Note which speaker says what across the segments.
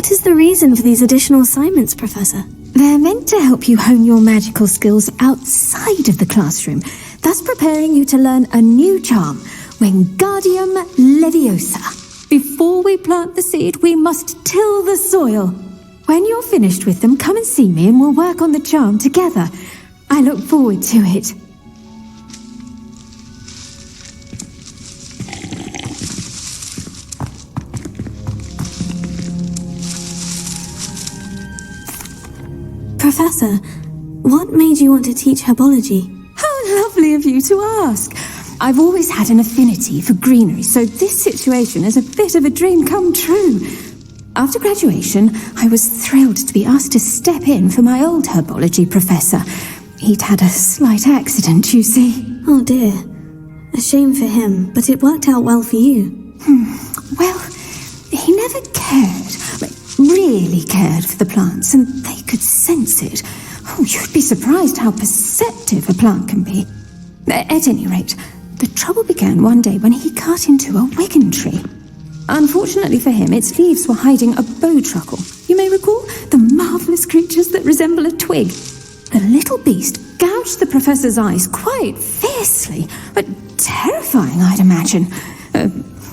Speaker 1: What is the reason for these additional assignments, Professor?
Speaker 2: They're meant to help you hone your magical skills outside of the classroom, thus preparing you to learn a new charm, Wingardium Leviosa. Before we plant the seed, we must till the soil. When you're finished with them, come and see me and we'll work on the charm together. I look forward to it.
Speaker 1: Professor, what made you want to teach herbology?
Speaker 2: How lovely of you to ask. I've always had an affinity for greenery, so this situation is a bit of a dream come true. After graduation, I was thrilled to be asked to step in for my old herbology professor. He'd had a slight accident, you see.
Speaker 1: Oh dear. A shame for him, but it worked out well for you.
Speaker 2: Well, he never really cared for the plants, and they could sense it. Oh, you'd be surprised how perceptive a plant can be. At any rate, the trouble began one day when he cut into a wigan tree. Unfortunately for him, its leaves were hiding a bowtruckle. You may recall the marvellous creatures that resemble a twig. The little beast gouged the professor's eyes quite fiercely, but terrifying, I'd imagine.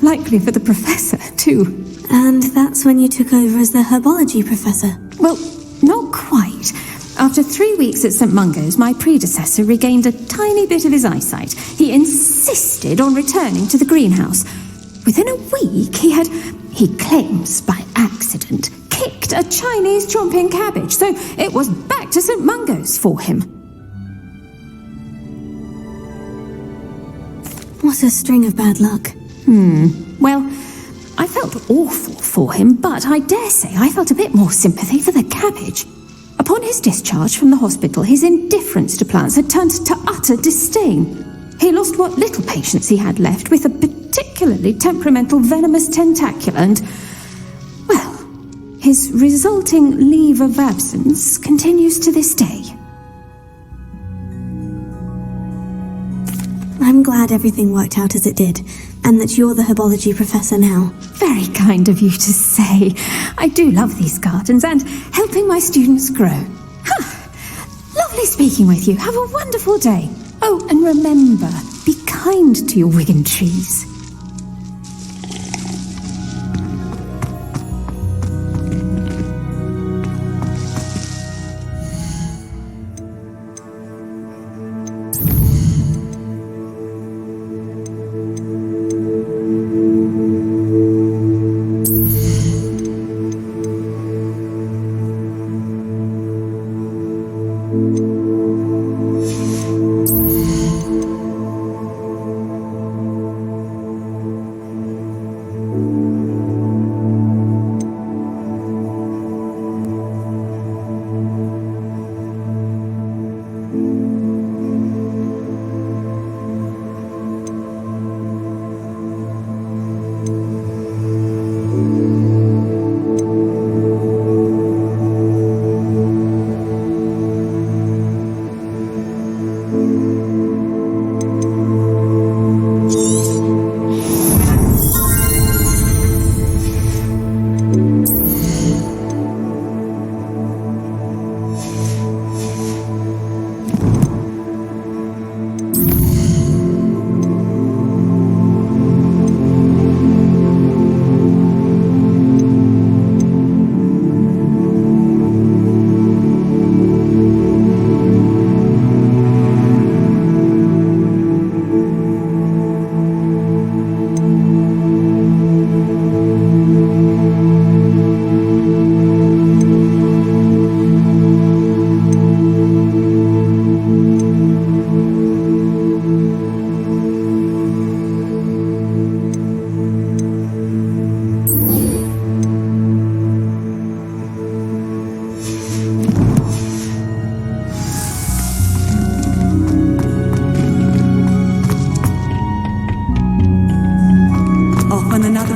Speaker 2: Likely for the professor, too.
Speaker 1: And that's when you took over as the herbology professor?
Speaker 2: Well, not quite. After 3 weeks at St. Mungo's, my predecessor regained a tiny bit of his eyesight. He insisted on returning to the greenhouse. Within a week, he claims by accident, kicked a Chinese chomping cabbage, so it was back to St. Mungo's for him.
Speaker 1: What a string of bad luck.
Speaker 2: Well, I felt awful for him, but I dare say I felt a bit more sympathy for the cabbage. Upon his discharge from the hospital, his indifference to plants had turned to utter disdain. He lost what little patience he had left with a particularly temperamental venomous tentacula and, well, his resulting leave of absence continues to this day.
Speaker 1: I'm glad everything worked out as it did, and that you're the herbology professor now.
Speaker 2: Very kind of you to say. I do love these gardens and helping my students grow. Lovely speaking with you. Have a wonderful day. Oh, and remember, be kind to your wigan trees.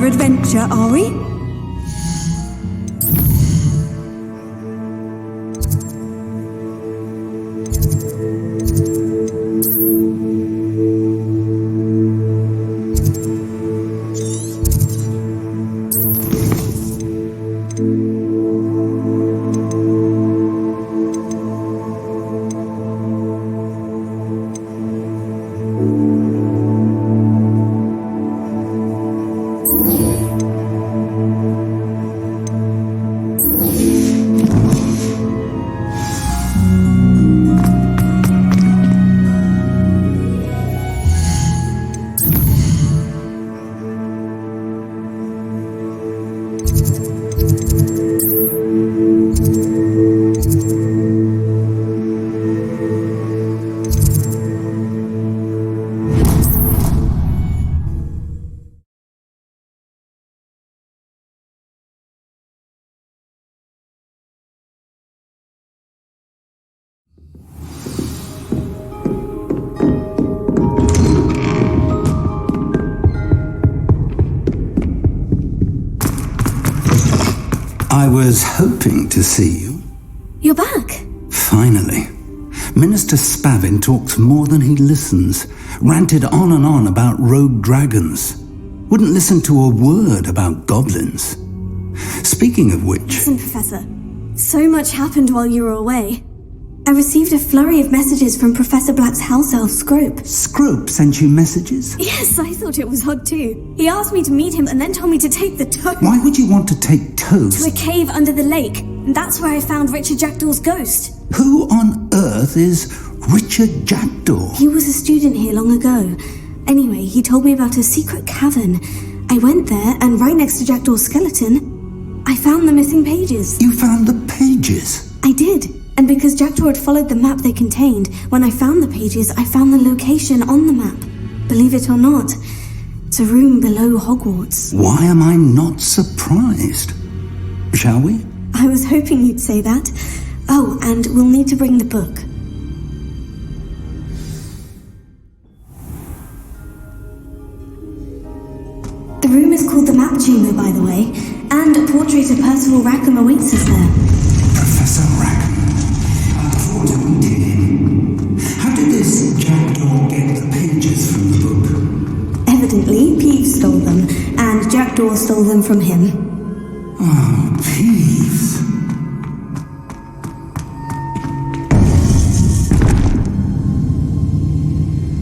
Speaker 2: Adventure, are we?
Speaker 3: I was hoping to see you.
Speaker 1: You're back.
Speaker 3: Finally. Minister Spavin talks more than he listens. Ranted on and on about rogue dragons. Wouldn't listen to a word about goblins. Speaking of which...
Speaker 1: Listen, Professor. So much happened while you were away. I received a flurry of messages from Professor Black's house elf, Scrope.
Speaker 3: Scrope sent you messages?
Speaker 1: Yes, I thought it was odd too. He asked me to meet him and then told me to take the toad.
Speaker 3: Why would you want to take toads?
Speaker 1: To a cave under the lake. And that's where I found Richard Jackdaw's ghost.
Speaker 3: Who on earth is Richard Jackdaw?
Speaker 1: He was a student here long ago. Anyway, he told me about a secret cavern. I went there, and right next to Jackdaw's skeleton, I found the missing pages.
Speaker 3: You found the pages?
Speaker 1: I did. And because Jackdaw had followed the map they contained, when I found the pages, I found the location on the map. Believe it or not, it's a room below Hogwarts.
Speaker 3: Why am I not surprised? Shall we?
Speaker 1: I was hoping you'd say that. Oh, and we'll need to bring the book. The room is called the Map Chamber, by the way, and a portrait of Percival Rackham awaits us there.
Speaker 3: Professor Rackham. I look forward to meeting him. How did this Jackdaw get the pages from the book?
Speaker 1: Evidently, Peeves stole them, and Jackdaw stole them from him.
Speaker 3: Oh, Peeves.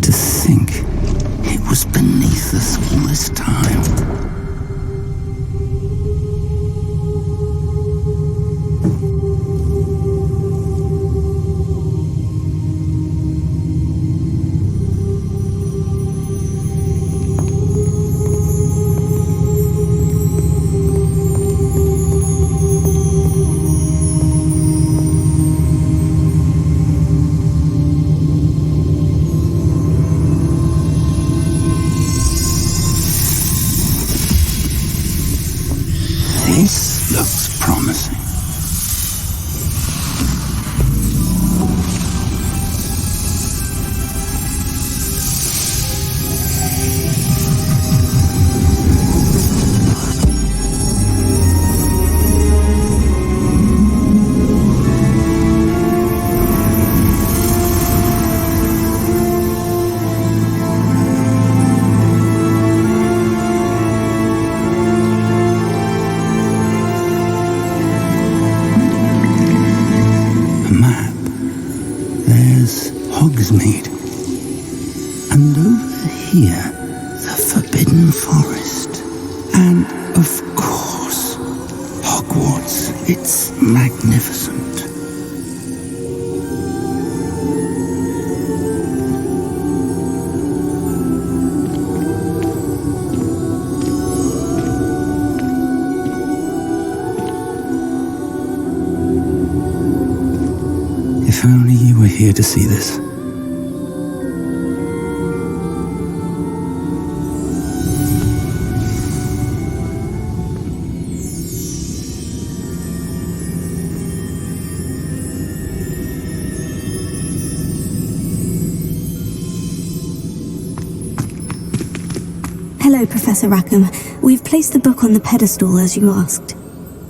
Speaker 3: To think it was beneath us all this time. This looks promising. Hogsmeade. And over here, the Forbidden Forest. And, of course, Hogwarts. It's magnificent. If only you were here to see this.
Speaker 1: Hello, Professor Rackham. We've placed the book on the pedestal as you asked.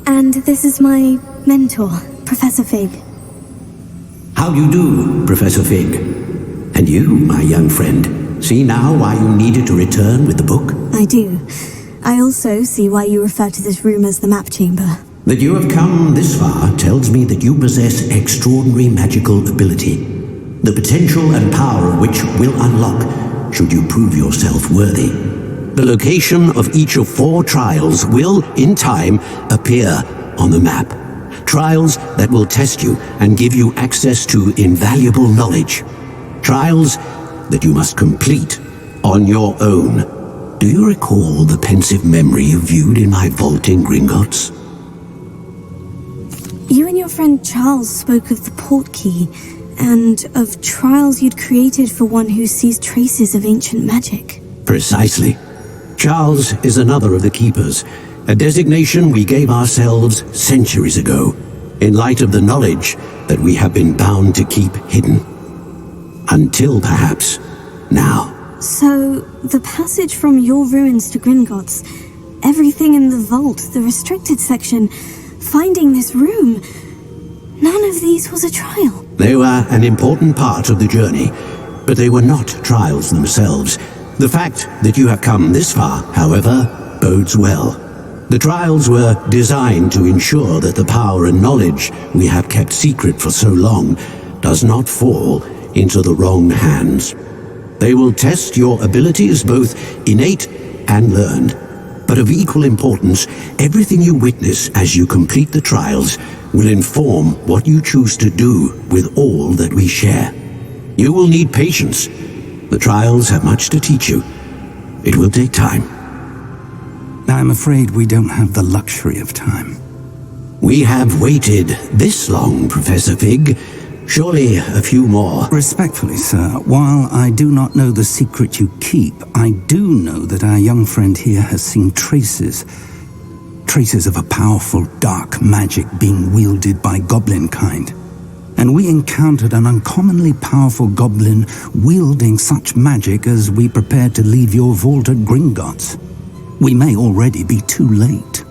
Speaker 1: And this is my mentor, Professor Fig.
Speaker 4: How do you do, Professor Fig? And you, my young friend, see now why you needed to return with the book?
Speaker 1: I do. I also see why you refer to this room as the Map Chamber.
Speaker 4: That you have come this far tells me that you possess extraordinary magical ability, the potential and power of which will unlock should you prove yourself worthy. The location of each of 4 trials will, in time, appear on the map. Trials that will test you and give you access to invaluable knowledge. Trials that you must complete on your own. Do you recall the pensive memory you viewed in my vault in Gringotts?
Speaker 1: You and your friend Charles spoke of the portkey, and of trials you'd created for one who sees traces of ancient magic.
Speaker 4: Precisely. Charles is another of the Keepers, a designation we gave ourselves centuries ago, in light of the knowledge that we have been bound to keep hidden. Until, perhaps, now.
Speaker 1: So, the passage from your ruins to Gringotts, everything in the vault, the restricted section, finding this room. None of these was a trial.
Speaker 4: They were an important part of the journey, but they were not trials themselves. The fact that you have come this far, however, bodes well. The trials were designed to ensure that the power and knowledge we have kept secret for so long does not fall into the wrong hands. They will test your abilities, both innate and learned. But of equal importance, everything you witness as you complete the trials will inform what you choose to do with all that we share. You will need patience. The trials have much to teach you. It will take time.
Speaker 3: I'm afraid we don't have the luxury of time.
Speaker 4: We have waited this long, Professor Fig. Surely a few more.
Speaker 3: Respectfully, sir, while I do not know the secret you keep, I do know that our young friend here has seen traces of a powerful dark magic being wielded by goblin kind. And we encountered an uncommonly powerful goblin wielding such magic as we prepared to leave your vault at Gringotts. We may already be too late.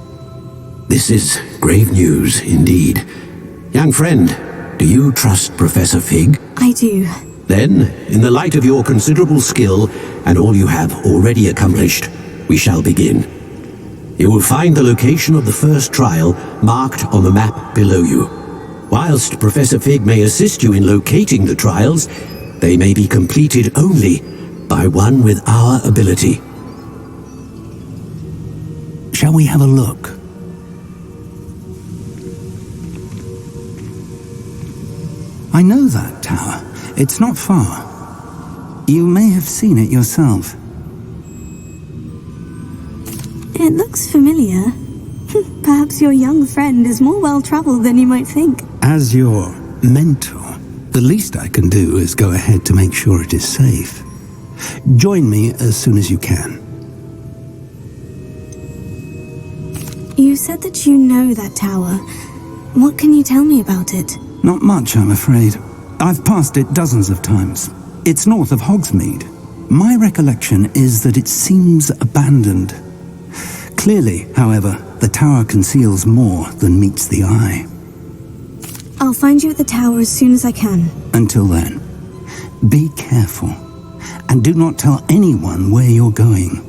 Speaker 4: This is grave news indeed. Young friend, do you trust Professor Fig?
Speaker 1: I do.
Speaker 4: Then, in the light of your considerable skill and all you have already accomplished, we shall begin. You will find the location of the first trial marked on the map below you. Whilst Professor Fig may assist you in locating the trials, they may be completed only by one with our ability.
Speaker 3: Shall we have a look? I know that tower. It's not far. You may have seen it yourself.
Speaker 1: It looks familiar. Perhaps your young friend is more well-traveled than you might think.
Speaker 3: As your mentor, the least I can do is go ahead to make sure it is safe. Join me as soon as you can.
Speaker 1: You said that you know that tower. What can you tell me about it?
Speaker 3: Not much, I'm afraid. I've passed it dozens of times. It's north of Hogsmeade. My recollection is that it seems abandoned. Clearly, however, the tower conceals more than meets the eye.
Speaker 1: I'll find you at the tower as soon as I can.
Speaker 3: Until then, be careful, and do not tell anyone where you're going.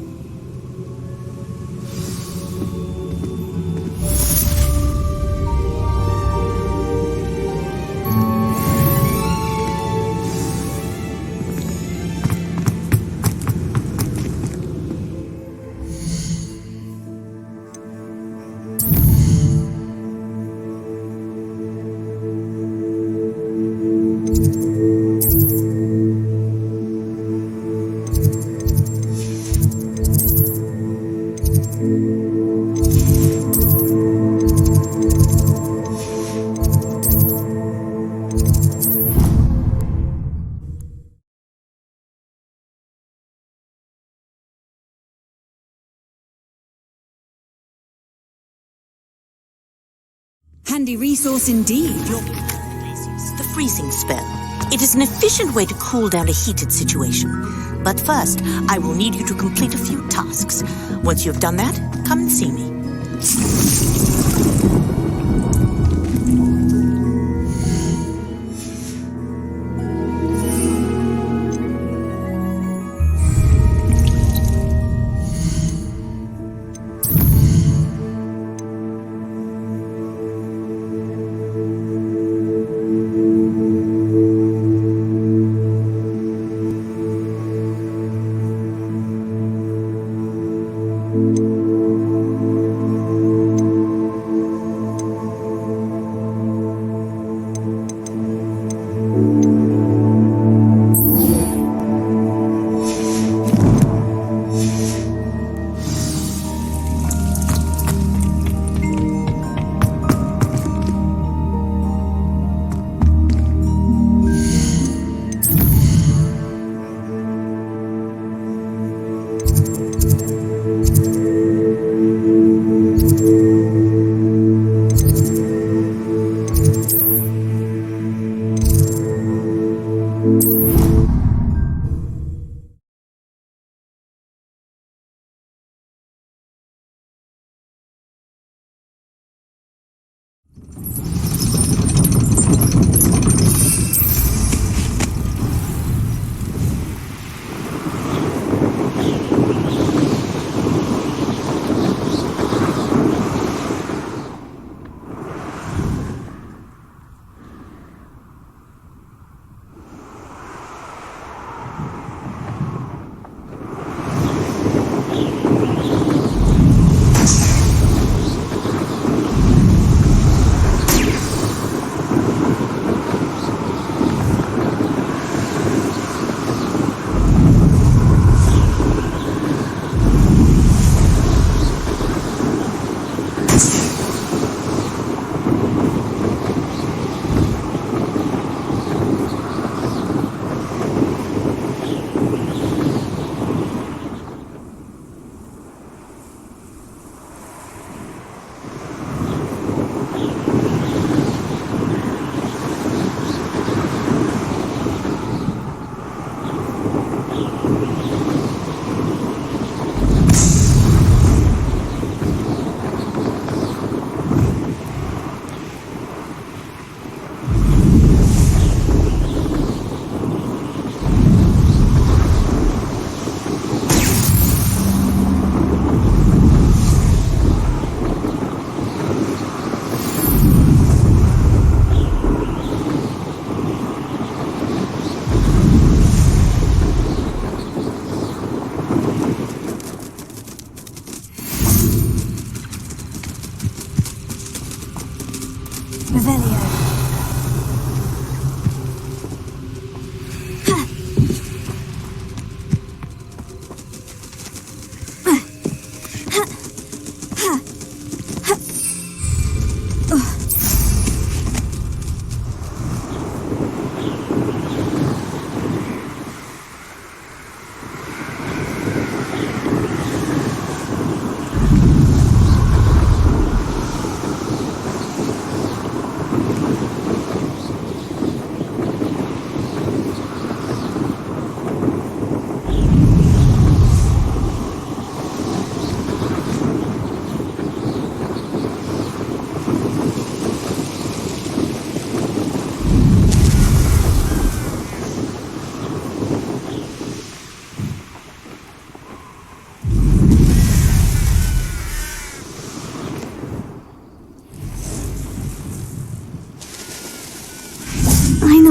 Speaker 5: Handy resource indeed.
Speaker 6: The freezing spell. It is an efficient way to cool down a heated situation. But first, I will need you to complete a few tasks. Once you have done that, come and see me.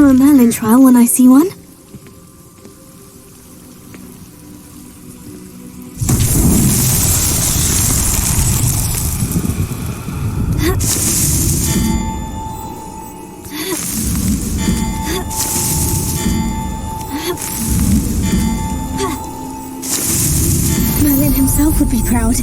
Speaker 1: A Merlin trial when I see one. Merlin himself would be proud.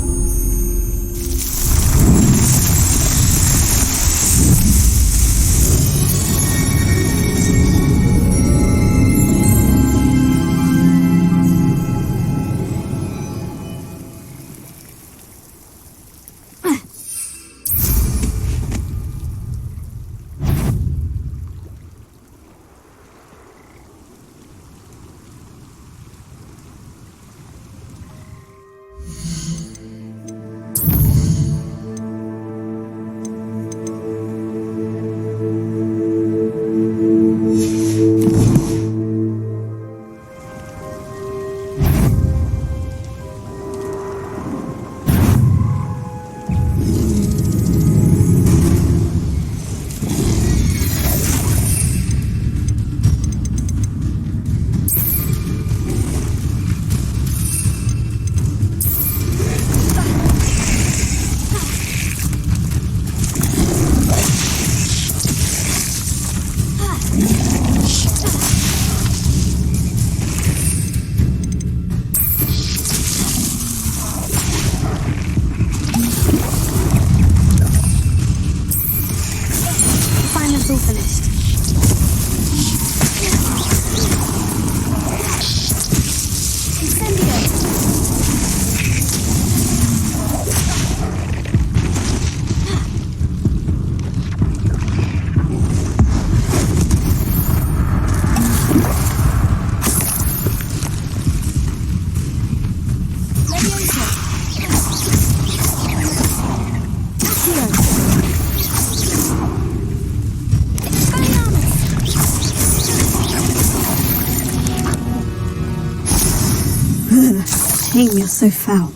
Speaker 1: Shame you're so foul.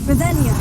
Speaker 1: Revelio.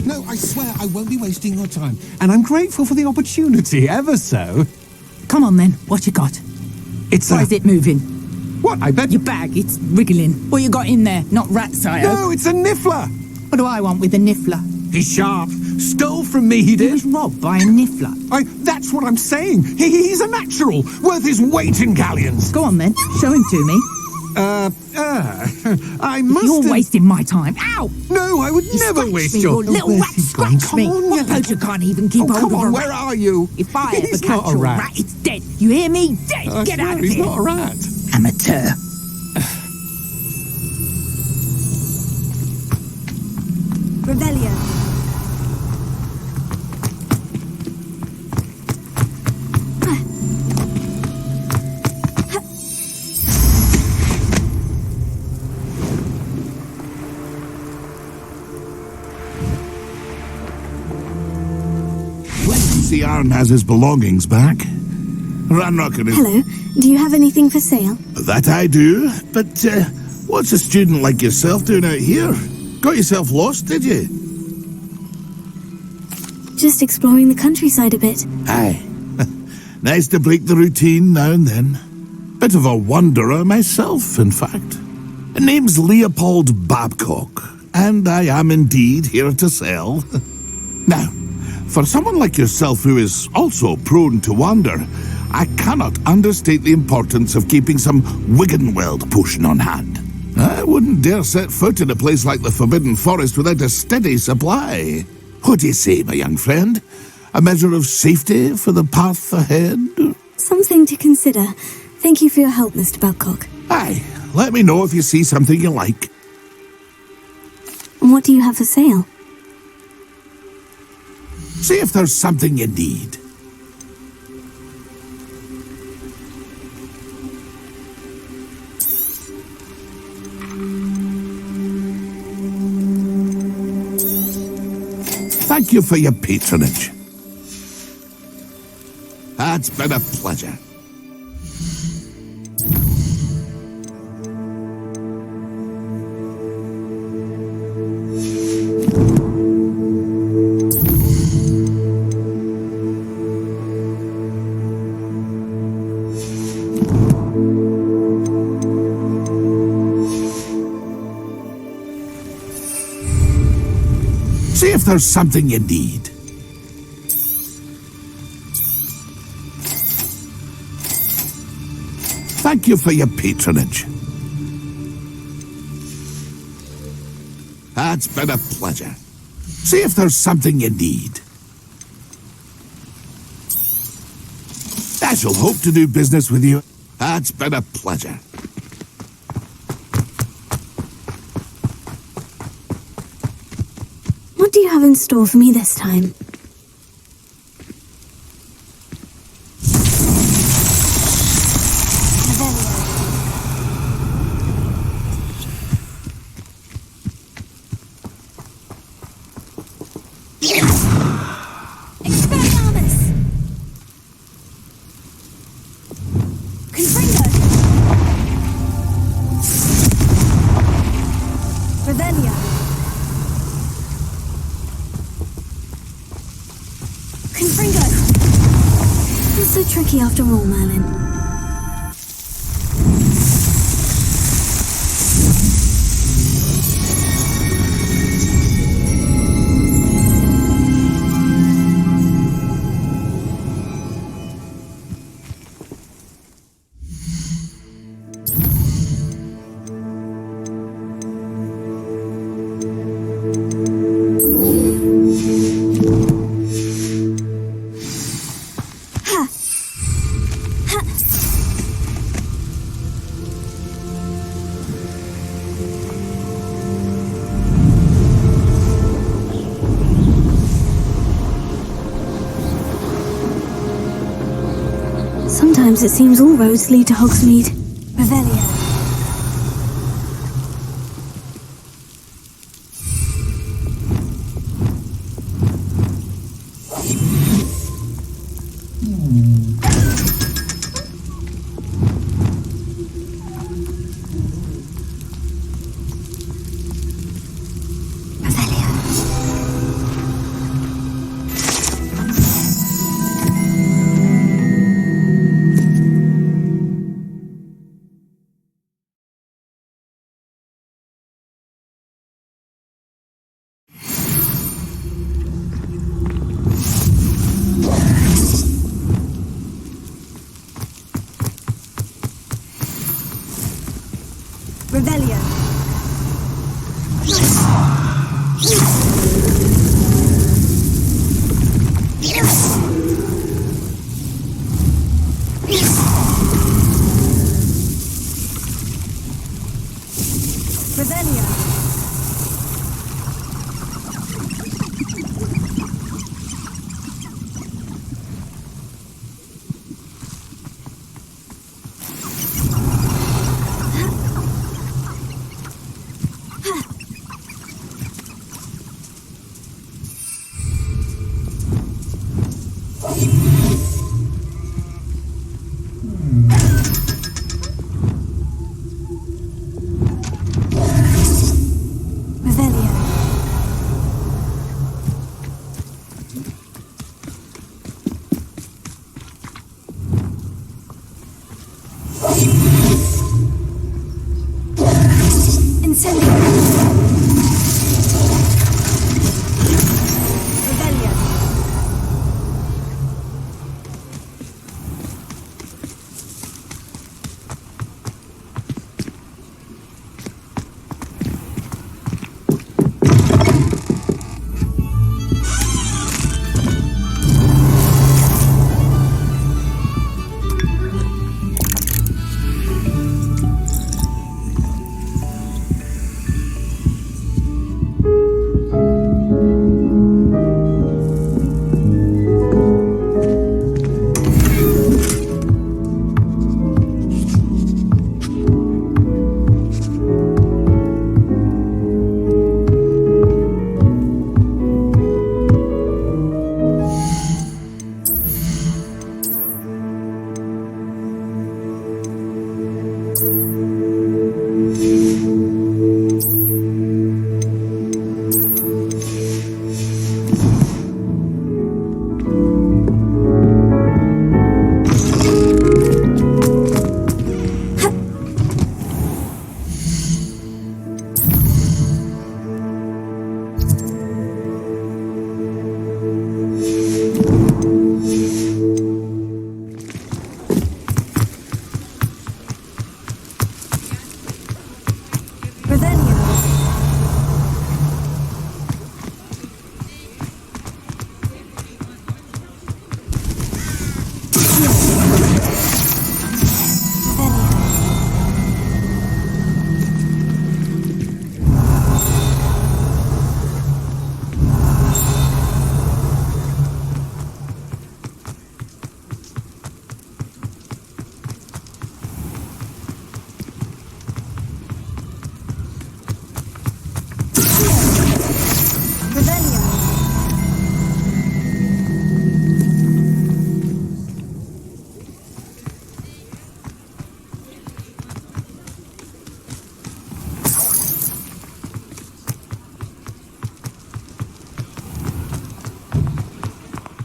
Speaker 7: No, I swear I won't be wasting your time. And I'm grateful for the opportunity, ever so.
Speaker 8: Come on then, what you got?
Speaker 7: It's
Speaker 8: Why is it moving?
Speaker 7: What, I bet...
Speaker 8: Your bag, it's wriggling. What you got in there? Not rat sire.
Speaker 7: No, it's a niffler!
Speaker 8: What do I want with a niffler?
Speaker 7: He's sharp. Stole from me, he
Speaker 8: He
Speaker 7: did.
Speaker 8: was robbed by a niffler.
Speaker 7: That's what I'm saying. He's a natural, worth his weight in galleons.
Speaker 8: Go on then, show him to me.
Speaker 7: I must...
Speaker 8: You're wasting my time. Ow!
Speaker 7: No, I would
Speaker 8: You
Speaker 7: never
Speaker 8: scratched
Speaker 7: waste
Speaker 8: me,
Speaker 7: your...
Speaker 8: you little
Speaker 7: where's
Speaker 8: rat,
Speaker 7: he gone?
Speaker 8: scratch me.
Speaker 7: Come on,
Speaker 8: What
Speaker 7: yeah.
Speaker 8: poacher can't even keep
Speaker 7: Oh,
Speaker 8: hold
Speaker 7: come
Speaker 8: of
Speaker 7: on,
Speaker 8: a
Speaker 7: where
Speaker 8: rat?
Speaker 7: are you?
Speaker 8: If I ever
Speaker 7: He's
Speaker 8: catch
Speaker 7: not a rat.
Speaker 8: it's dead. You hear me? Dead.
Speaker 7: I
Speaker 8: Get
Speaker 7: swear
Speaker 8: out of
Speaker 7: he's
Speaker 8: here.
Speaker 7: not a rat.
Speaker 8: Amateur.
Speaker 1: Revelio.
Speaker 9: See, Aaron has his belongings back. Ranrock and his...
Speaker 1: Hello. Do you have anything for sale?
Speaker 9: That I do, but what's a student like yourself doing out here? Got yourself lost, did you?
Speaker 1: Just exploring the countryside a bit.
Speaker 9: Aye. Nice to break the routine now and then. Bit of a wanderer myself, in fact. Name's Leopold Babcock, and I am indeed here to sell. Now, for someone like yourself who is also prone to wander, I cannot understate the importance of keeping some Wiggenweld potion on hand. I wouldn't dare set foot in a place like the Forbidden Forest without a steady supply. What do you say, my young friend? A measure of safety for the path ahead?
Speaker 1: Something to consider. Thank you for your help, Mr. Babcock.
Speaker 9: Aye, let me know if you see something you like.
Speaker 1: What do you have for sale?
Speaker 9: See if there's something you need. Thank you for your patronage. It's been a pleasure. See if there's something you need. Thank you for your patronage. It's been a pleasure. See if there's something you need. I shall hope to do business with you. It's been a pleasure.
Speaker 1: What do you have in store for me this time? Expelliarmus! Confringo! Revelio! Confringo! Not so tricky after all, Merlin. Sometimes it seems all roads lead to Hogsmeade. Revelio. Revelio.
Speaker 5: Rebellion. Rebellion.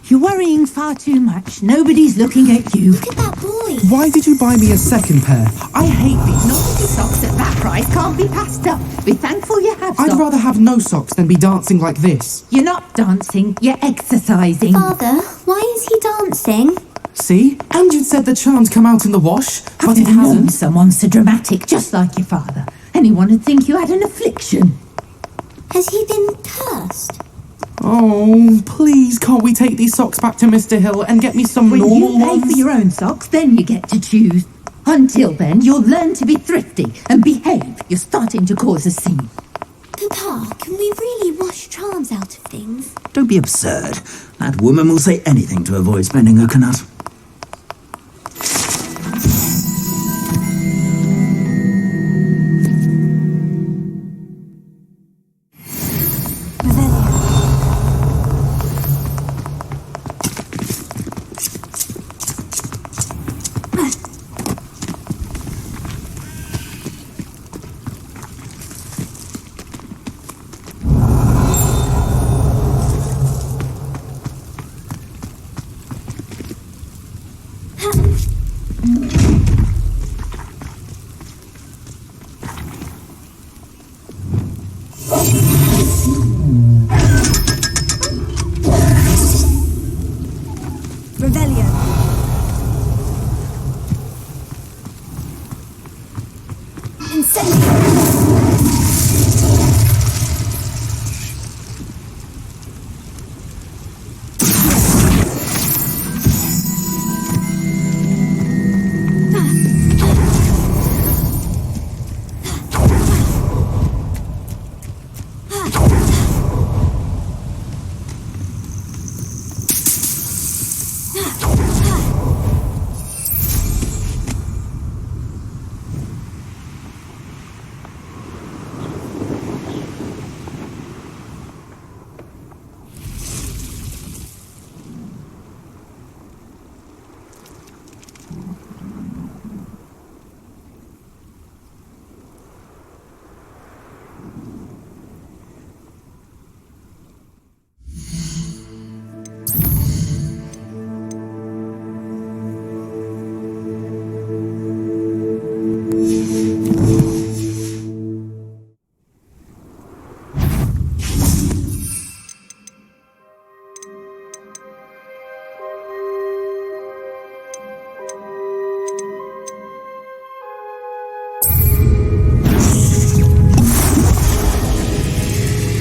Speaker 8: You're worrying far too much. Nobody's looking at you.
Speaker 1: Look at that boy.
Speaker 7: Why did you buy me a second pair? I hate these.
Speaker 8: Novelty socks at that price can't be passed up. Be thankful you have
Speaker 7: I'd
Speaker 8: socks.
Speaker 7: rather have no socks than be dancing like this.
Speaker 8: You're not dancing, you're exercising.
Speaker 1: Father, why is he dancing?
Speaker 7: See? And you said the charms come out in the wash, but it
Speaker 8: I've known
Speaker 7: hasn't.
Speaker 8: someone so dramatic, just like your father. Anyone would think you had an affliction.
Speaker 1: Has he been cursed?
Speaker 7: Oh, please, can't we take these socks back to Mr. Hill and get me some
Speaker 8: When
Speaker 7: normal
Speaker 8: you pay
Speaker 7: ones?
Speaker 8: for your own socks, then you get to choose. Until then, you'll learn to be thrifty and behave. You're starting to cause a scene.
Speaker 1: Papa, can we really wash charms out of things?
Speaker 10: Don't be absurd. That woman will say anything to avoid spending her knut.
Speaker 5: Rebellion. Incendiary.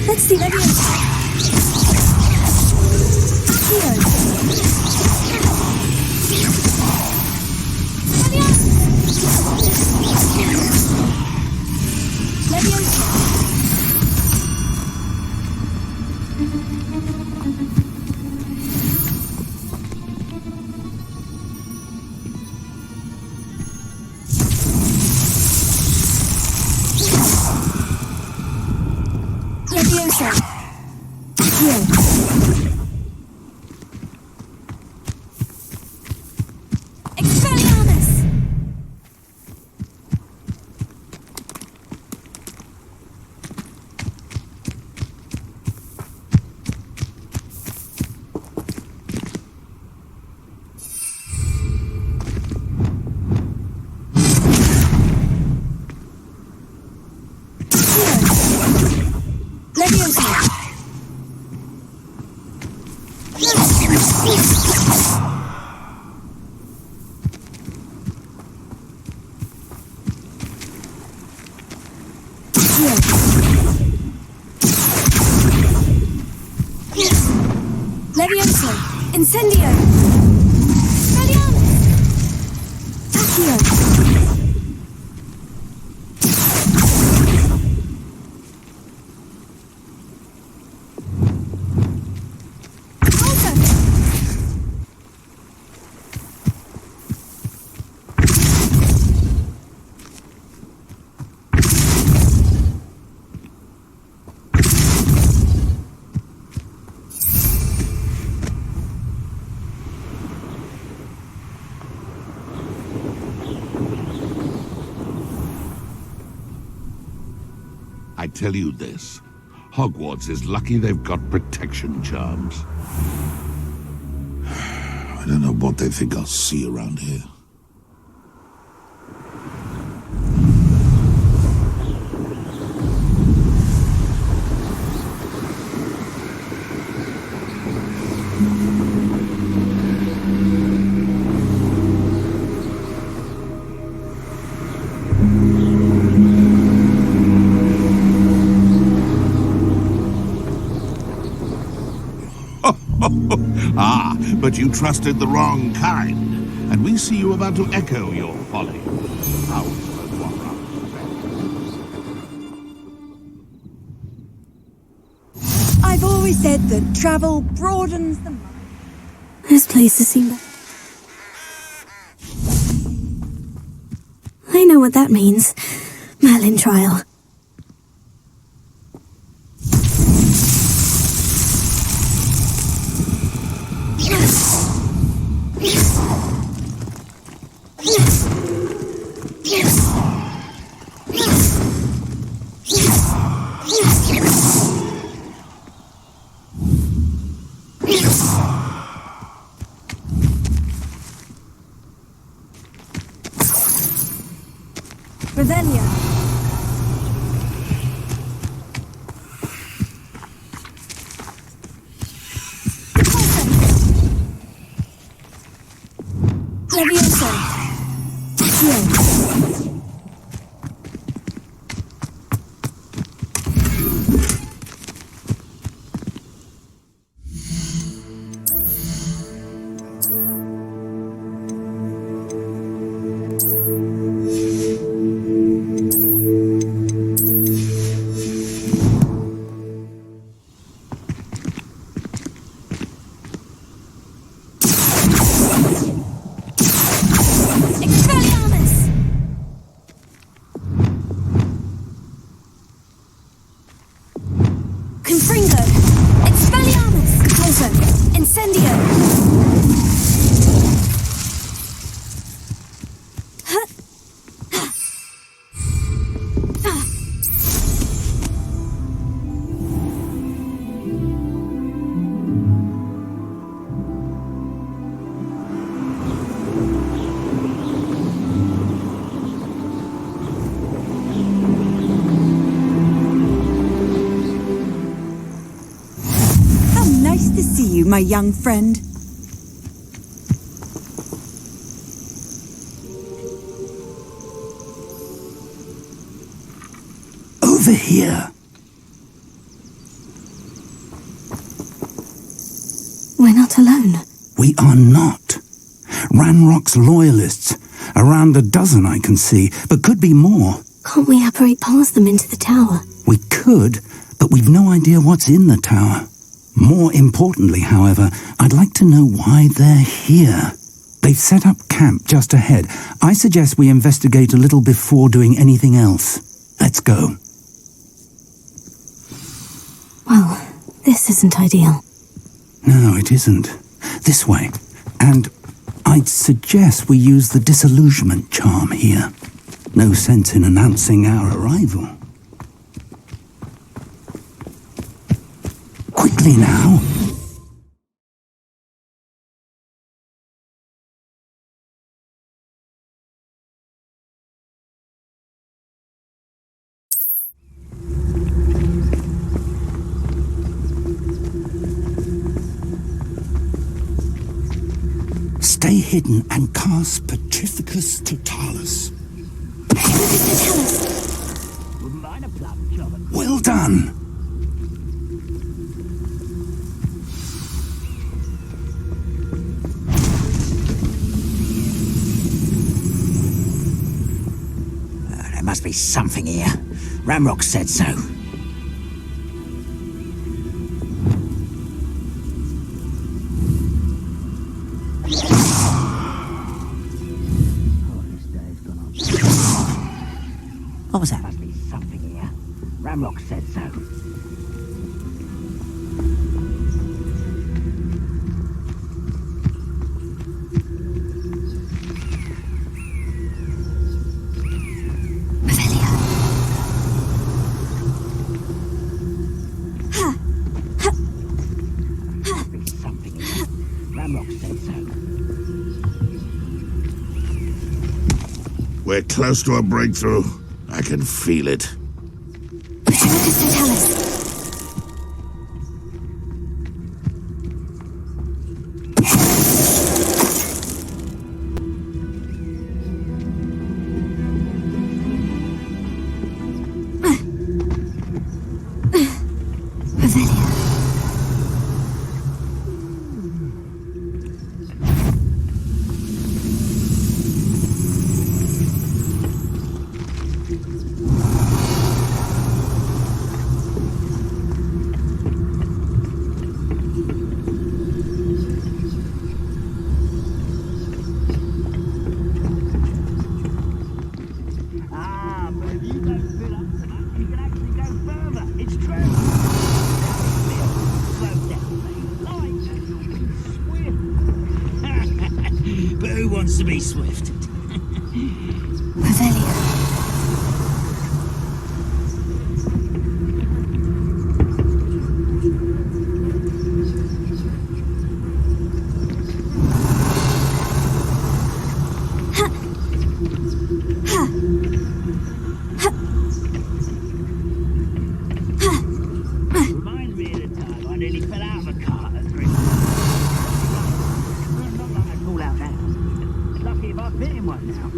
Speaker 5: Let's see, Levioso! Incendio! Expelliarmus! Accio!
Speaker 9: I tell you this, Hogwarts is lucky they've got protection charms. I don't know what they think I'll see around here. Ah, but you trusted the wrong kind, and we see you about to echo your folly.
Speaker 5: I've always said that travel broadens the mind.
Speaker 1: This place has seemed... I know what that means. Merlin trial.
Speaker 5: Revelio. my young friend.
Speaker 3: Over here.
Speaker 1: We're not alone.
Speaker 3: We are not. Ranrock's loyalists. Around a dozen I can see, but could be more.
Speaker 1: Can't we apparate past them into the tower?
Speaker 3: We could, but we've no idea what's in the tower. More importantly, however, I'd like to know why they're here. They've set up camp just ahead. I suggest we investigate a little before doing anything else. Let's go.
Speaker 1: Well, this isn't ideal.
Speaker 3: No, it isn't. This way. And I'd suggest we use the disillusionment charm here. No sense in announcing our arrival. Quickly now. Stay hidden and cast Petrificus Totalis. Well done.
Speaker 10: There must be something here. Ramrock said so. What was that? Must be something here. Ramrock said so.
Speaker 9: We're close to a breakthrough. I can feel it.
Speaker 10: To be swift.
Speaker 11: Remind me of the time I nearly fell out of a cart at 3. Not like I fall out now. Lucky if I fit in one now.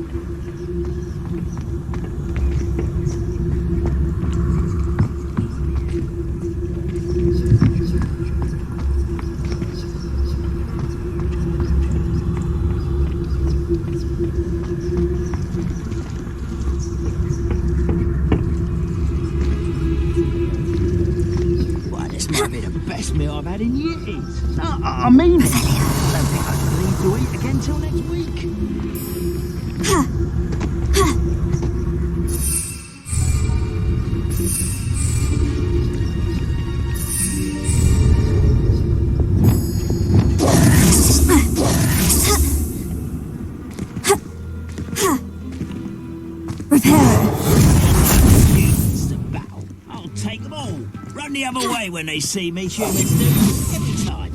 Speaker 11: Why, this might be the best meal I've had in years. No, I mean it. I don't think I should leave to eat again till next week. I'll take them all. Run the other way when they see me, humans do. Every time.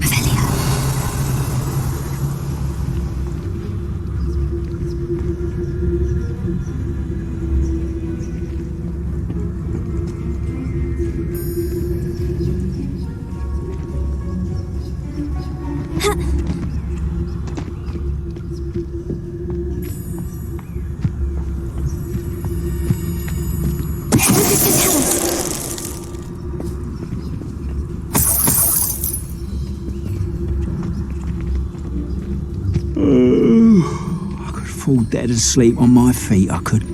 Speaker 1: does it tell us?
Speaker 11: I could fall dead asleep on my feet, I could.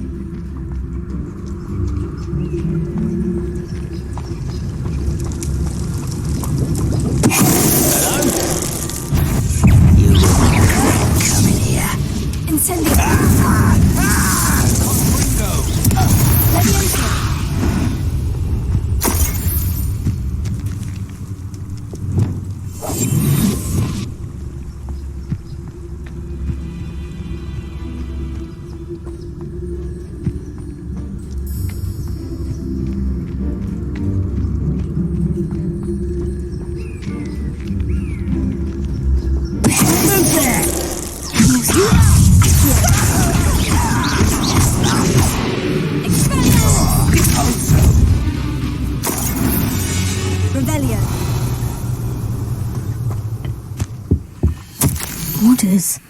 Speaker 1: Orders.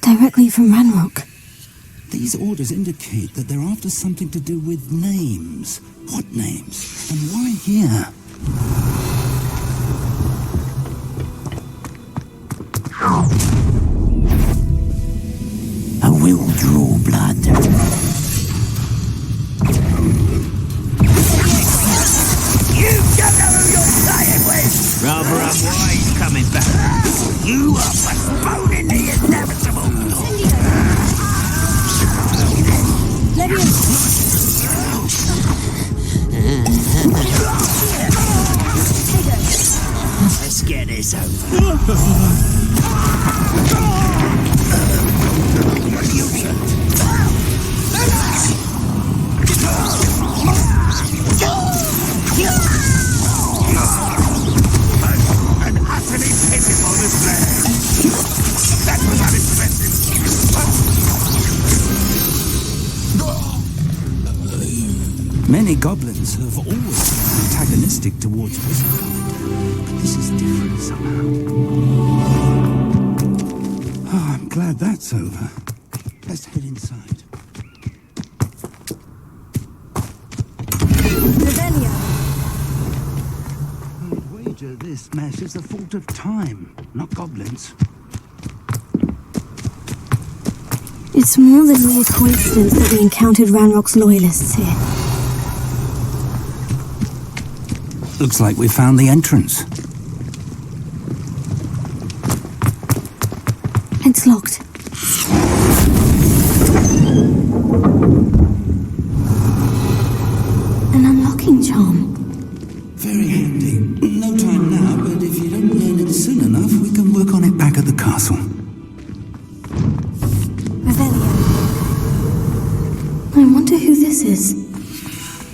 Speaker 1: Directly from Ranrock.
Speaker 3: These orders indicate that they're after something to do with names. What names? And why here?
Speaker 10: I will draw blood.
Speaker 11: You don't know who you're playing with! Rather unwise coming back. You are postponing the inevitable. Let's get this over.
Speaker 9: An utterly pitiful display. That was unimpressive.
Speaker 3: Many goblins have always been antagonistic towards wizardry, but this is different somehow. Oh, I'm glad that's over. Let's head inside. I'd wager this mess is the fault of time, not goblins.
Speaker 1: It's more than mere coincidence that we encountered Ranrock's loyalists here.
Speaker 3: Looks like we found the entrance.
Speaker 1: It's locked. An unlocking charm.
Speaker 3: Very handy. No time now, but if you don't learn it soon enough, we can work on it back at the castle.
Speaker 1: Revelio. I wonder who this is.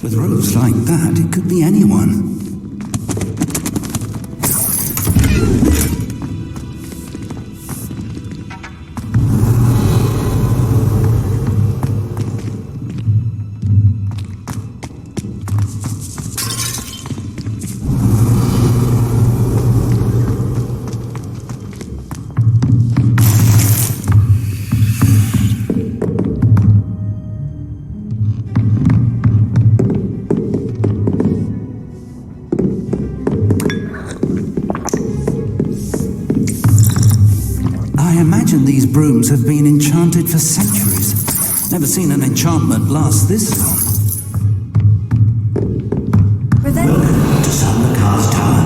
Speaker 3: With robes like that, it could be anyone. These brooms have been enchanted for centuries. Never seen an enchantment last this long.
Speaker 4: Welcome to Summercast Tower.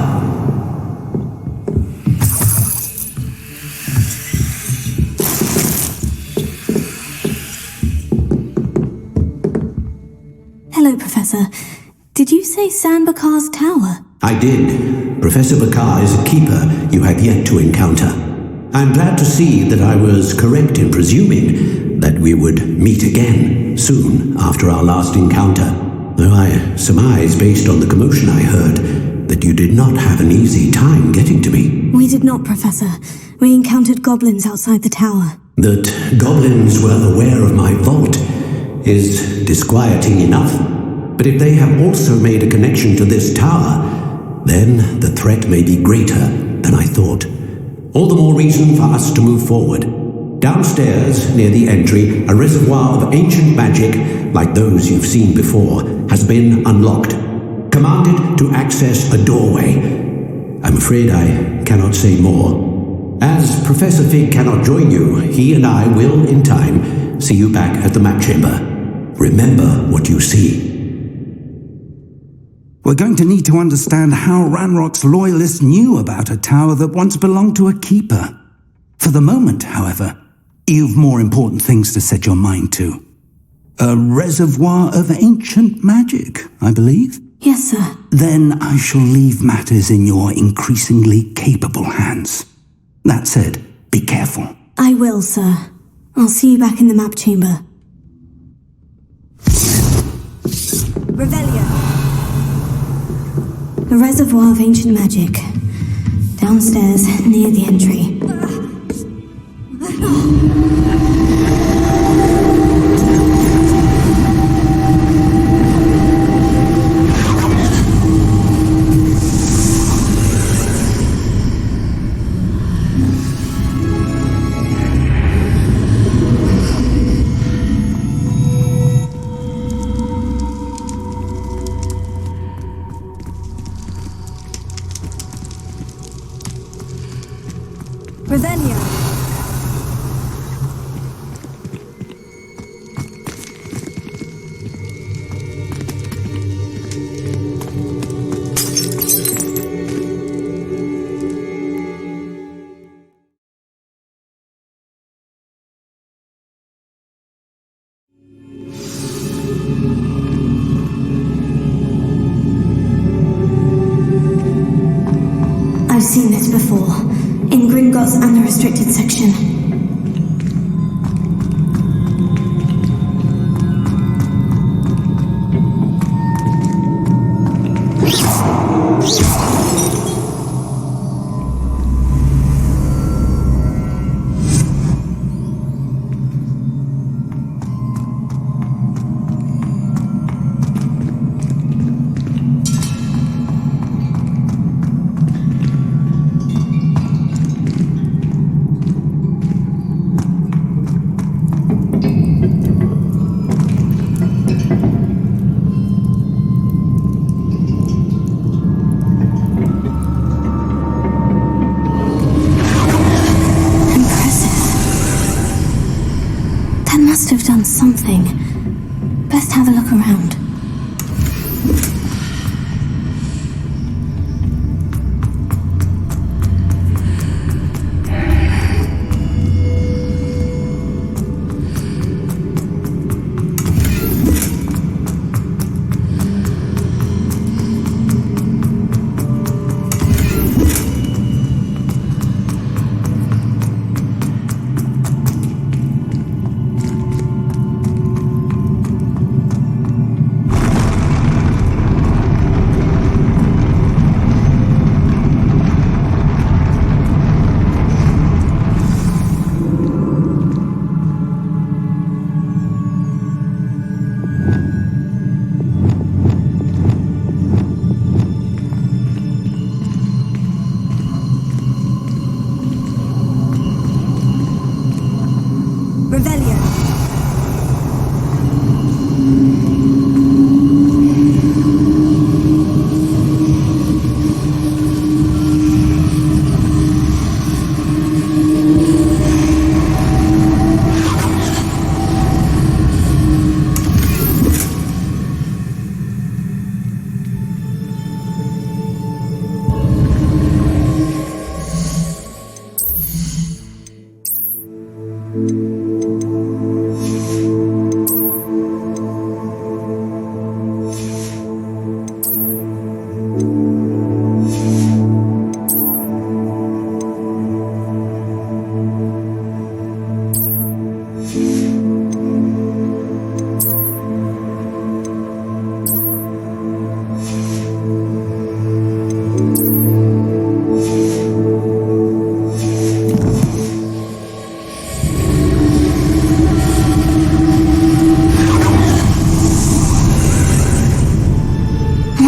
Speaker 1: Hello, Professor. Did you say Sanbakar's Tower?
Speaker 4: I did. Professor Bakar is a keeper you have yet to encounter. I'm glad to see that I was correct in presuming that we would meet again soon after our last encounter, though I surmise, based on the commotion I heard, that you did not have an easy time getting to me.
Speaker 1: We did not, Professor. We encountered goblins outside the tower.
Speaker 4: That goblins were aware of my vault is disquieting enough, but if they have also made a connection to this tower, then the threat may be greater than I thought. All the more reason for us to move forward. Downstairs, near the entry, a reservoir of ancient magic, like those you've seen before, has been unlocked. Commanded to access a doorway. I'm afraid I cannot say more. As Professor Fig cannot join you, he and I will, in time, see you back at the map chamber. Remember what you see.
Speaker 3: We're going to need to understand how Ranrock's loyalists knew about a tower that once belonged to a keeper. For the moment, however, you've more important things to set your mind to. A reservoir of ancient magic, I believe?
Speaker 1: Yes, sir.
Speaker 3: Then I shall leave matters in your increasingly capable hands. That said, be careful.
Speaker 1: I will, sir. I'll see you back in the map chamber. Revelio. A reservoir of ancient magic. Downstairs, near the entry. Revelio. I've seen this before. In Gringotts and the restricted section. Must have done something. Best have a look around.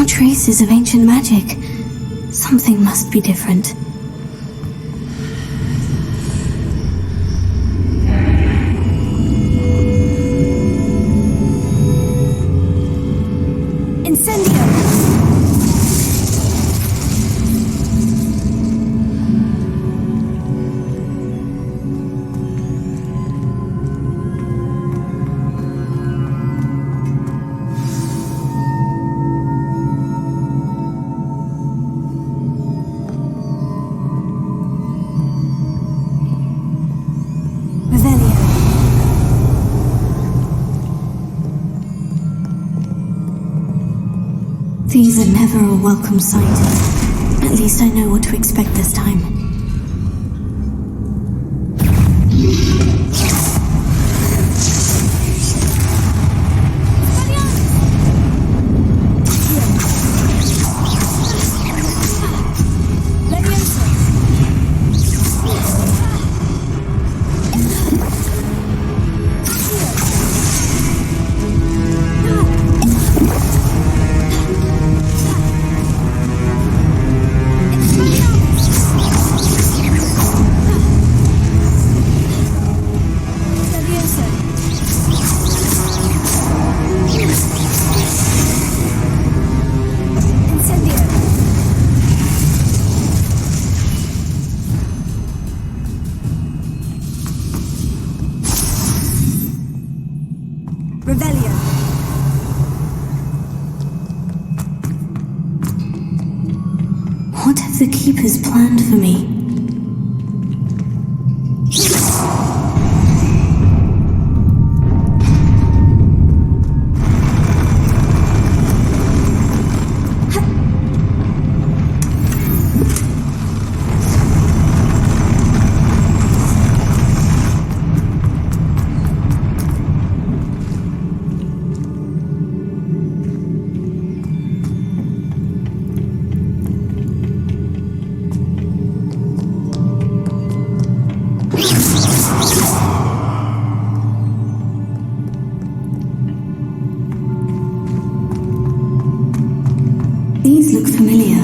Speaker 1: Traces of ancient magic. Something must be different. These are never a welcome sight. At least I know what to expect this time. What have the Keepers planned for me? These look familiar.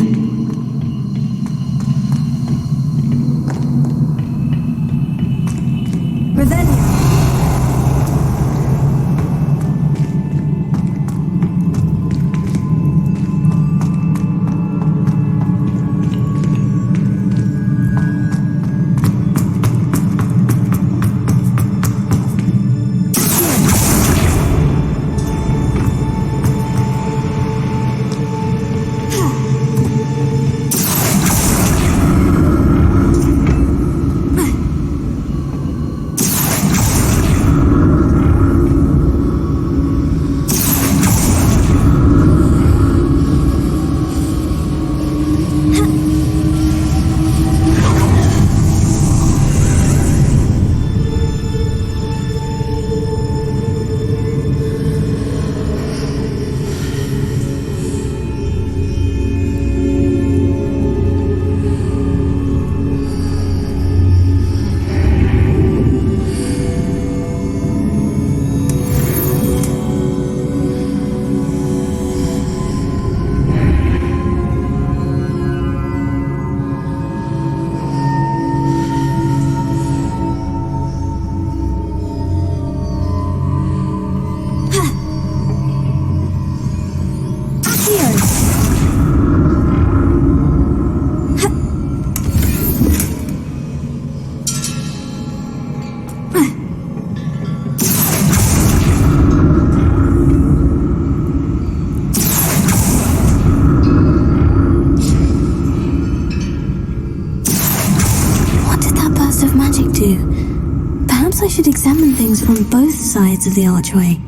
Speaker 1: Perhaps I should examine things from both sides of the archway.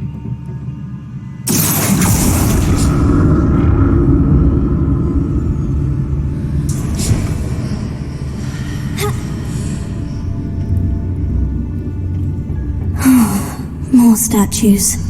Speaker 1: More statues.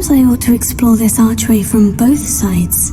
Speaker 1: Perhaps I ought to explore this archway from both sides.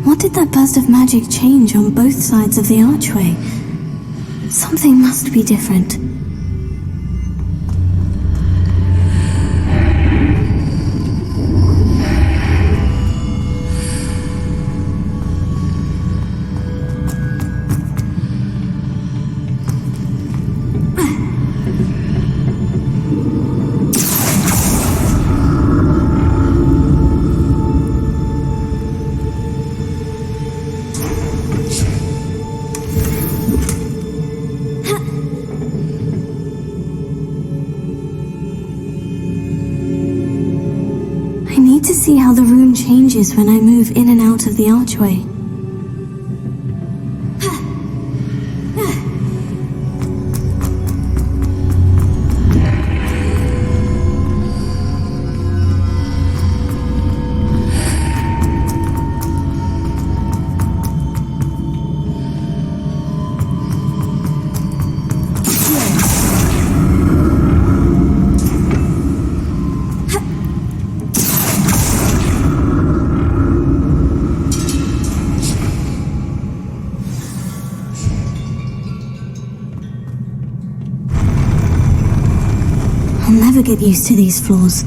Speaker 1: What did that burst of magic change on both sides of the archway? Something must be different. To see how the room changes when I move in and out of the archway. I'll never get used to these floors.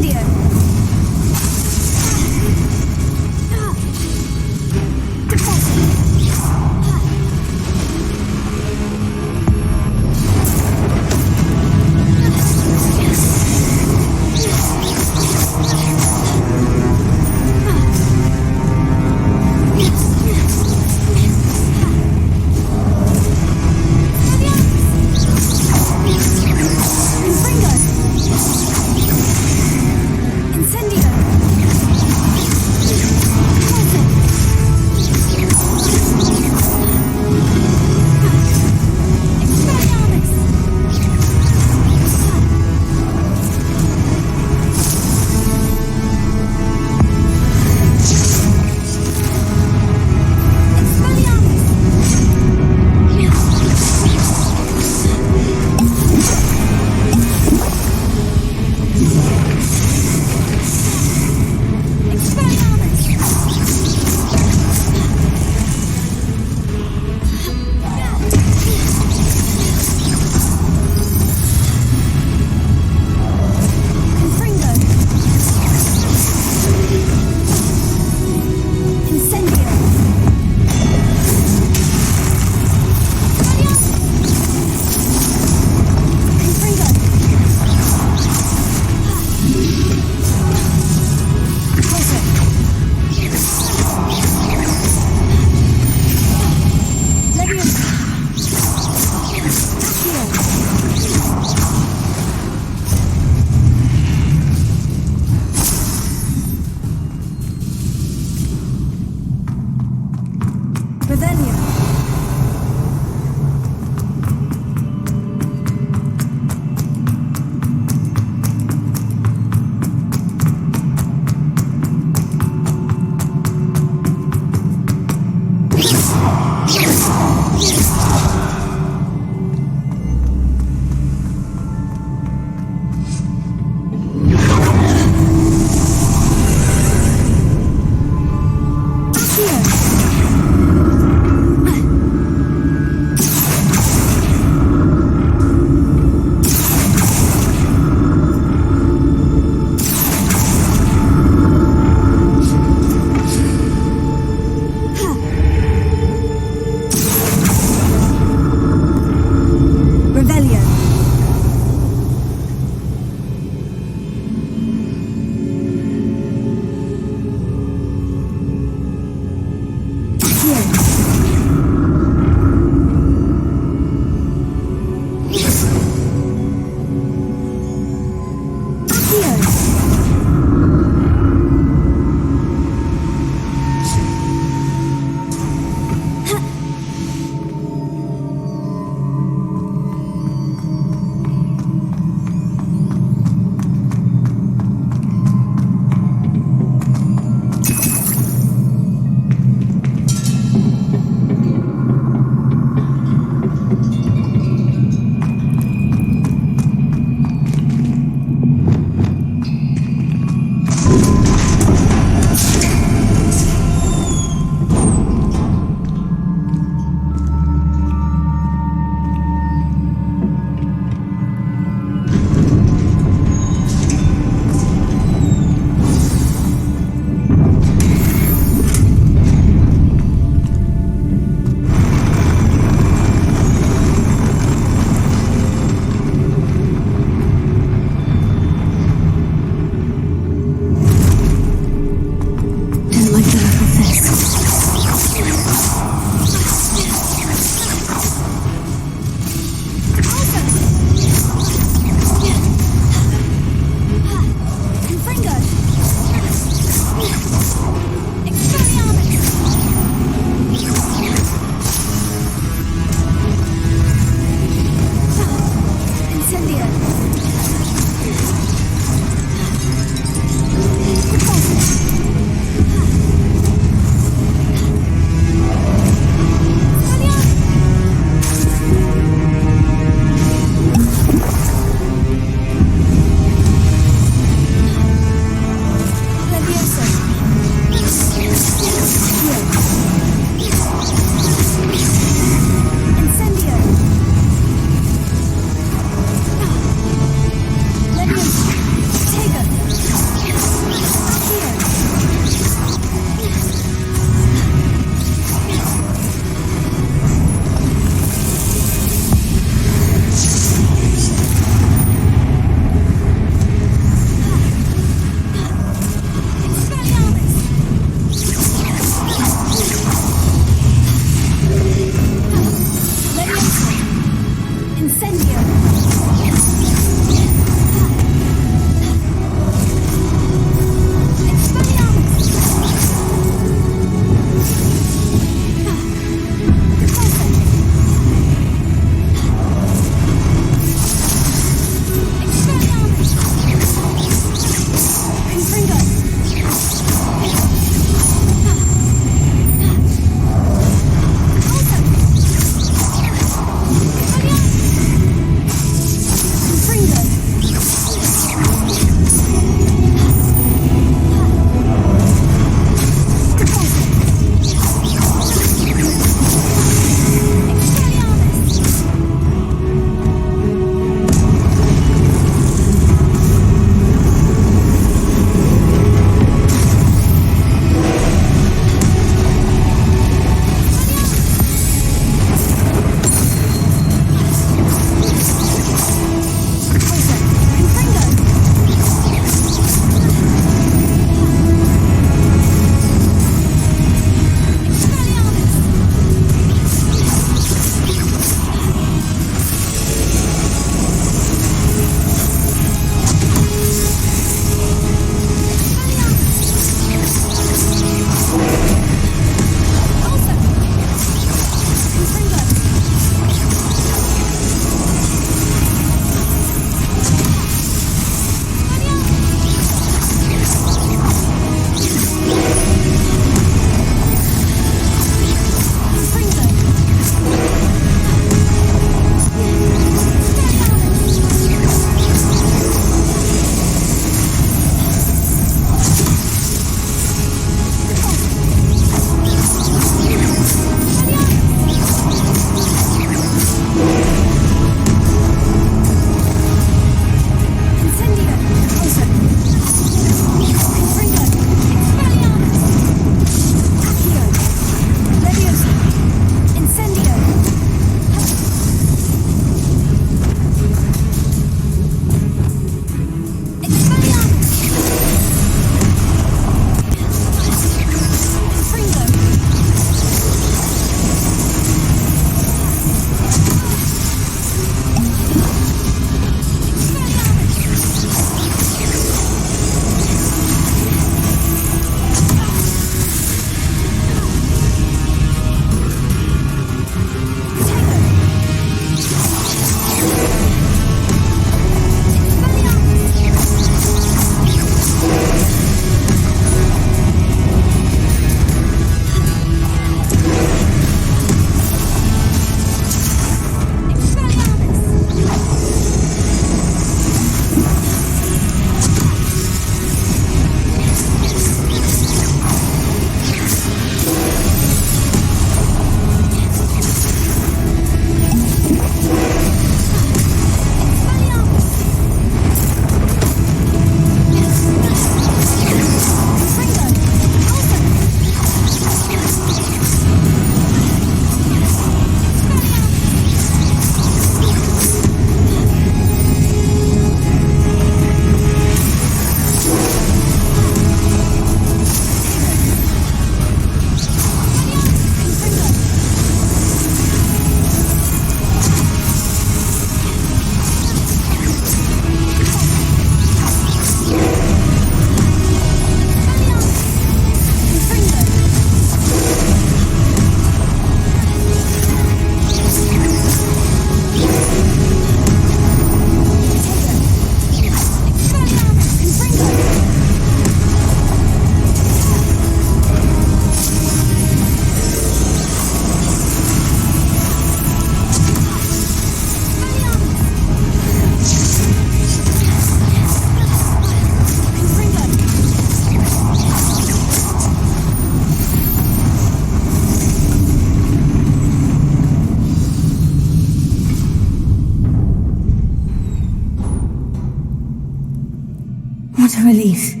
Speaker 1: relief.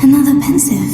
Speaker 1: Another pensive.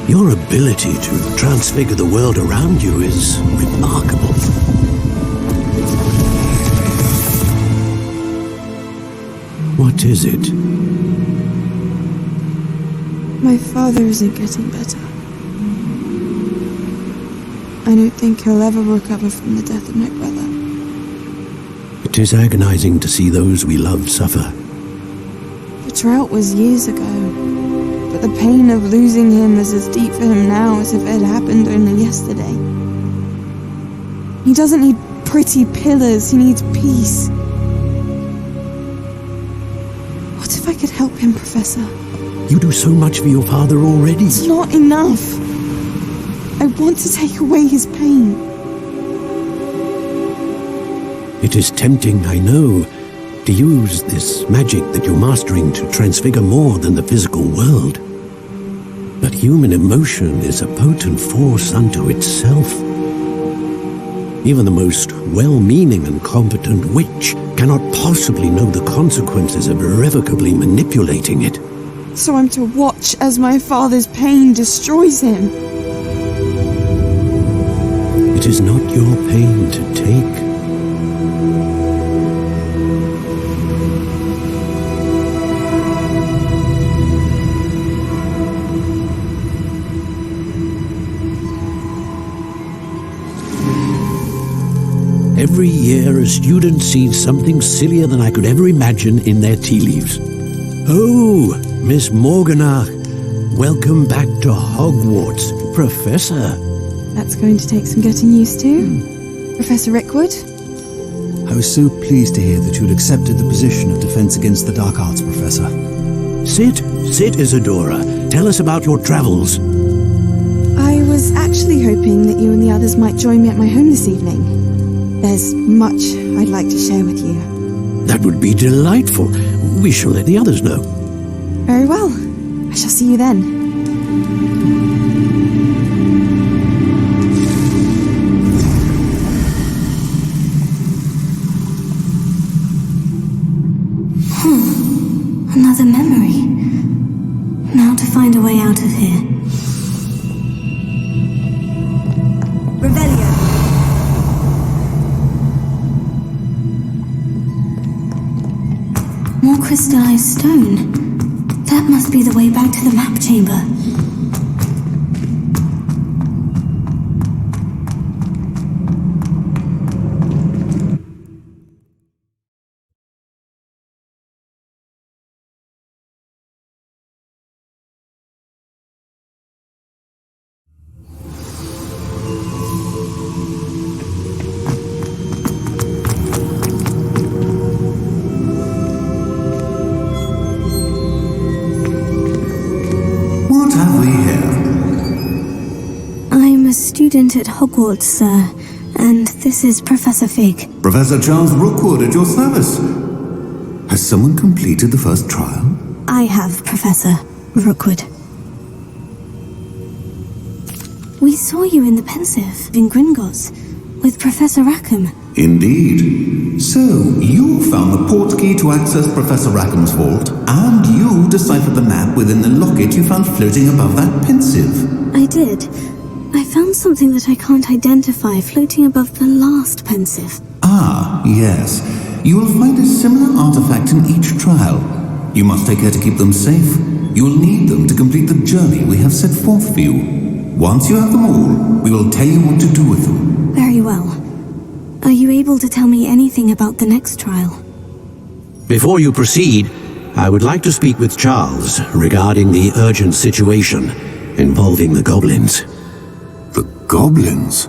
Speaker 4: Your ability to transfigure the world around you is remarkable. What is it?
Speaker 12: My father isn't getting better. I don't think he'll ever recover from the death of my brother.
Speaker 4: It is agonizing to see those we love suffer.
Speaker 12: The drought was years ago. But the pain of losing him is as deep for him now as if it had happened only yesterday. He doesn't need pretty pillars, he needs peace. What if I could help him, Professor?
Speaker 4: You do so much for your father already.
Speaker 12: It's not enough. I want to take away his pain.
Speaker 4: It is tempting, I know, to use this magic that you're mastering to transfigure more than the physical world. But human emotion is a potent force unto itself. Even the most well-meaning and competent witch cannot possibly know the consequences of irrevocably manipulating it.
Speaker 12: So I'm to watch as my father's pain destroys him.
Speaker 4: It is not your pain to take. Every year, a student sees something sillier than I could ever imagine in their tea leaves. Oh, Miss Morganach, welcome back to Hogwarts, Professor.
Speaker 12: That's going to take some getting used to. Professor Rickwood?
Speaker 13: I was so pleased to hear that you had accepted the position of Defense Against the Dark Arts, Professor.
Speaker 4: Sit, Isadora. Tell us about your travels.
Speaker 12: I was actually hoping that you and the others might join me at my home this evening. There's much I'd like to share with you.
Speaker 4: That would be delightful. We shall let the others know.
Speaker 12: Very well. I shall see you then.
Speaker 1: Another memory. Now to find a way out of here. Revelio. More crystallized stone. That must be the way back to the map chamber. Student at Hogwarts, sir, and this is Professor Fig.
Speaker 3: Professor Charles Rookwood at your service. Has someone completed the first trial?
Speaker 1: I have, Professor Rookwood. We saw you in the Pensive in Gringotts with Professor Rackham.
Speaker 3: Indeed. So, you found the port key to access Professor Rackham's vault, and you deciphered the map within the locket you found floating above that pensive.
Speaker 1: I did. I found something that I can't identify floating above the last pensive.
Speaker 3: Ah, yes. You will find a similar artifact in each trial. You must take care to keep them safe. You will need them to complete the journey we have set forth for you. Once you have them all, we will tell you what to do with them.
Speaker 1: Very well. Are you able to tell me anything about the next trial?
Speaker 4: Before you proceed, I would like to speak with Charles regarding the urgent situation involving the goblins.
Speaker 3: The goblins?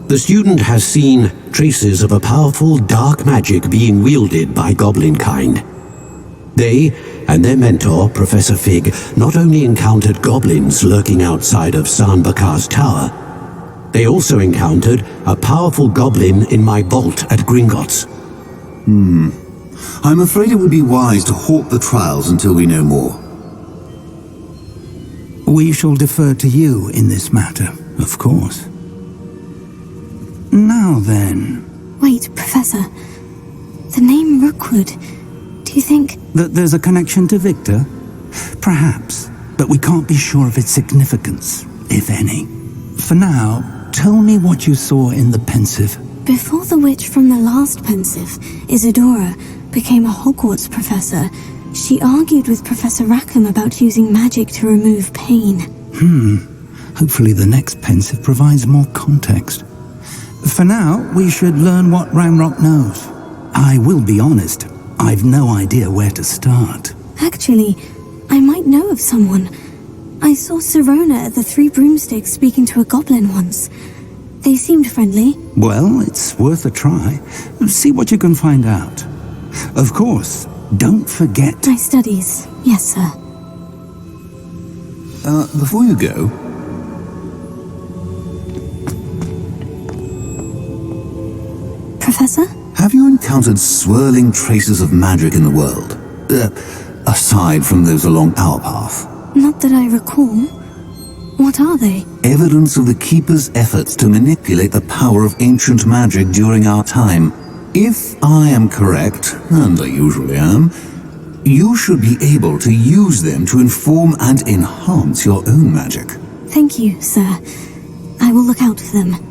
Speaker 4: The student has seen traces of a powerful dark magic being wielded by goblin kind. They and their mentor, Professor Fig, not only encountered goblins lurking outside of Sanbakar's tower, they also encountered a powerful goblin in my vault at Gringotts.
Speaker 3: I'm afraid it would be wise to halt the trials until we know more. We shall defer to you in this matter, of course. Now then...
Speaker 1: Wait, Professor. The name Rookwood. Do you think...
Speaker 3: That there's a connection to Victor? Perhaps, but we can't be sure of its significance, if any. For now, tell me what you saw in the pensive.
Speaker 1: Before the witch from the last pensive, Isadora, became a Hogwarts professor, she argued with Professor Rackham about using magic to remove pain.
Speaker 3: Hopefully the next pensive provides more context. For now, we should learn what Ranrock knows. I will be honest, I've no idea where to start.
Speaker 1: Actually, I might know of someone. I saw Sirona at the Three Broomsticks speaking to a goblin once. They seemed friendly.
Speaker 3: Well, it's worth a try. See what you can find out. Of course, don't forget...
Speaker 1: My studies, yes, sir.
Speaker 3: Before you go...
Speaker 1: Professor?
Speaker 3: Have you encountered swirling traces of magic in the world? Aside from those along our path?
Speaker 1: Not that I recall. What are they?
Speaker 3: Evidence of the Keeper's efforts to manipulate the power of ancient magic during our time. If I am correct, and I usually am, you should be able to use them to inform and enhance your own magic.
Speaker 1: Thank you, sir. I will look out for them.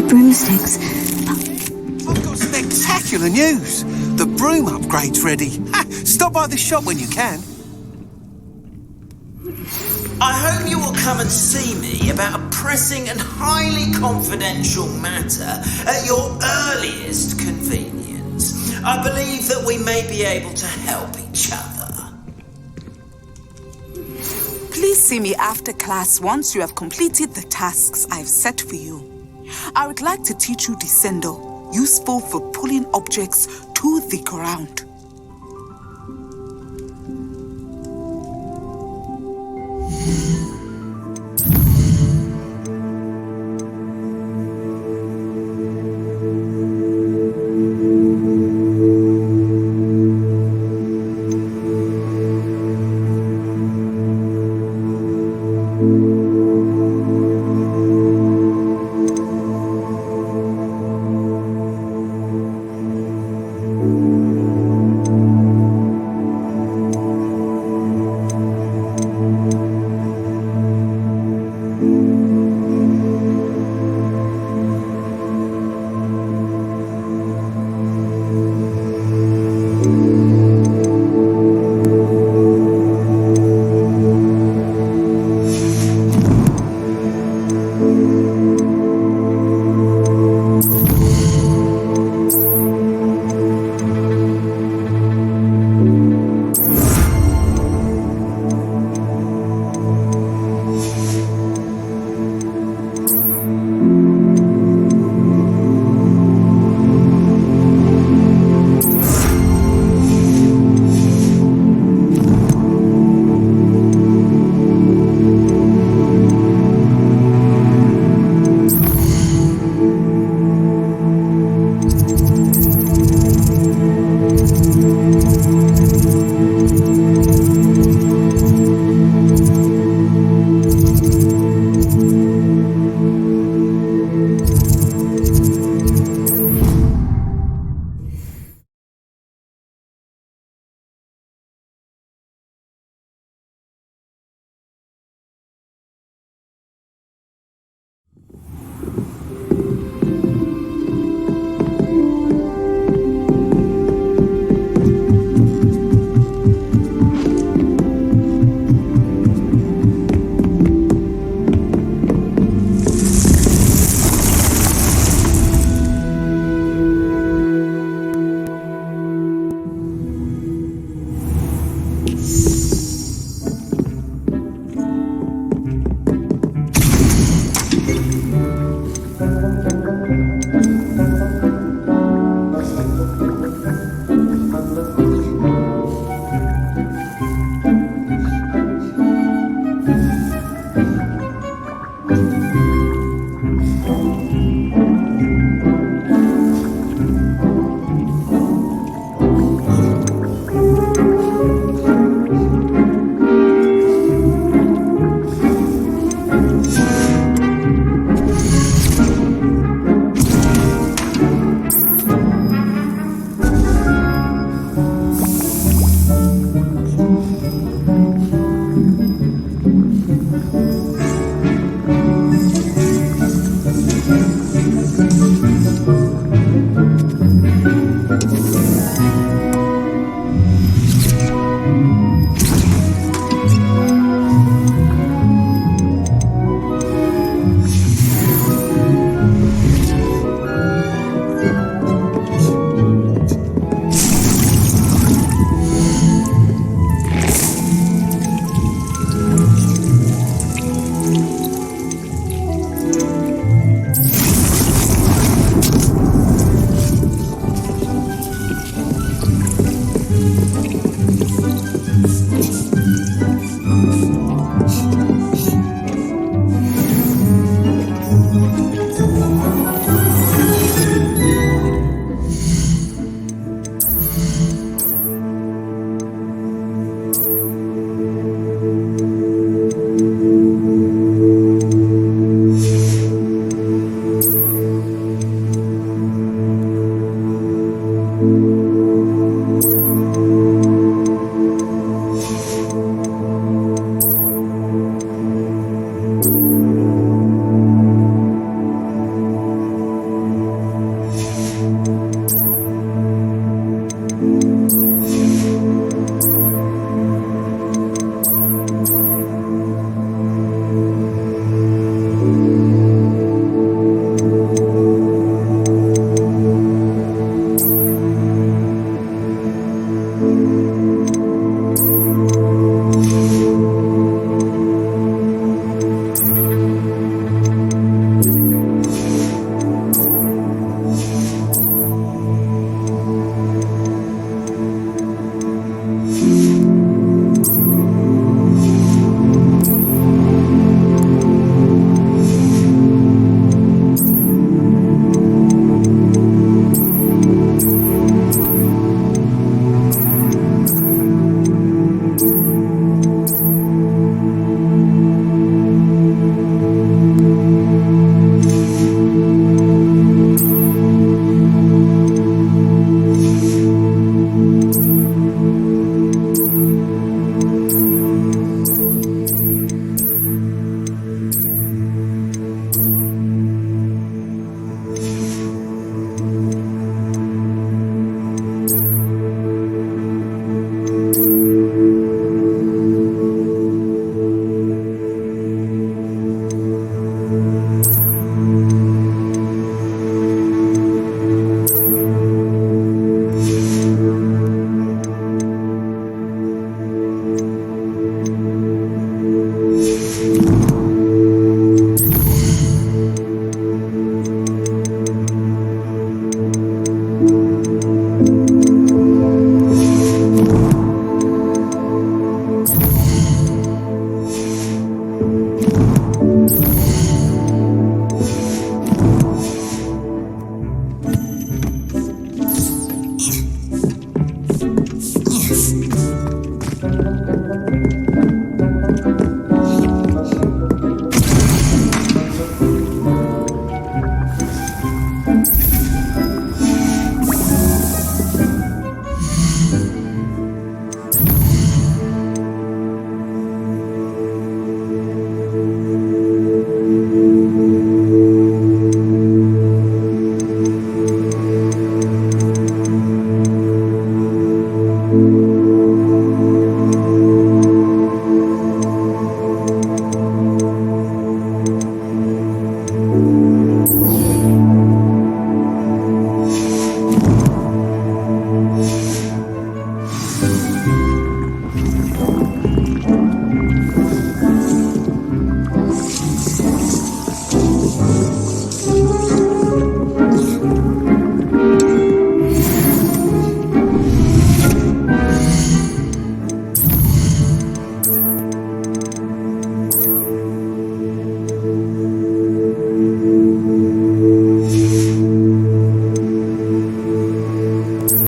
Speaker 1: Broomsticks.
Speaker 14: I've got spectacular news! The broom upgrade's ready. Stop by the shop when you can.
Speaker 11: I hope you will come and see me about a pressing and highly confidential matter at your earliest convenience. I believe that we may be able to help each other.
Speaker 15: Please see me after class once you have completed the tasks I've set for you. I would like to teach you Descendo, useful for pulling objects to the ground.